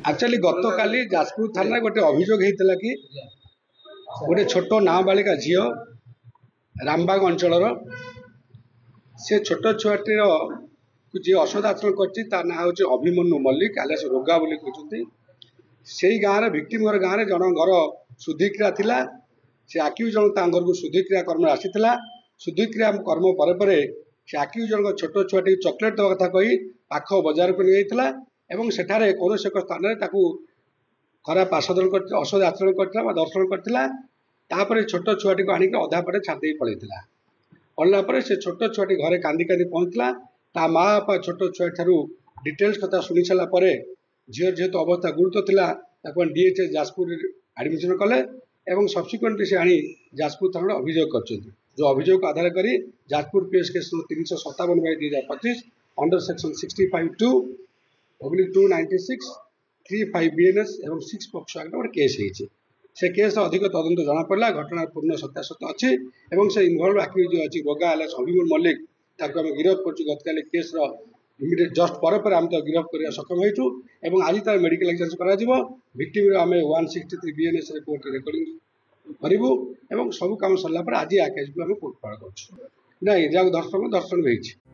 Actually गत काली जाजपुर थाना गोटे अभियोग होता कि गोटे छोट नाबालिका झील रामबाग अंचल से छोट छुआटीर जी असद आचरण कर ना हूँ अभिमन्यु मल्लिक आलियास रोगा बोली कहते से गाँव भिक्टिम गाँव जन घर शुद्धिक्रिया थिला से आक्यूज जन घर को शुद्धिक्रिया कर्म आसीला शुद्धिक्रिया कर्म पर से आक्यूज जन छोट छुआटी चॉकलेट देवा कथा कही पाख बजार को नहीं जाता एवं सेठारे कौन एक स्थान में खराब असद आचरण कर दर्शन कर छोट छुआटी को आणिक अधा पटे छाड़ी पलैला पड़ला से छोट छुआटी घरे कांदी कांदी पहुँचला ता माँ बापा छोट छुआ ठार डिटेल्स कथा शुणी सारापर झीर जेहेतु अवस्था गुरुतर था डीएचएस जाजपुर एडमिशन कले सब्सिक्वेंटली से आनी जाजपुर थाना अभियोग कर जो अभियोग को आधार कर Jajpur PS case 357/2025 under section 65(2) 296 35 BNS एवं 6 पॉक्सो एक्ट गोटे केस होती से केस अधिक तदंत जना पड़ा घटना पूर्ण सत्यासत्य अच्छी और से इनवल्व आक्यूज अच्छी रोगा आलियास अभिमन्यु मल्लिक ताको आम गिरफ कर गतकाली केस इमिडिएट जस्ट पर आम तो गिरफ कर सक्षम होइछु आज तार मेडिकल एक्जामिनेशन करा भिक्टिम आम 163 BNS कोर्ट रेकर्डिंग करूँ सब कम सरला आज आ केस को आम कोर्ट पार कर दर्शन भी होती।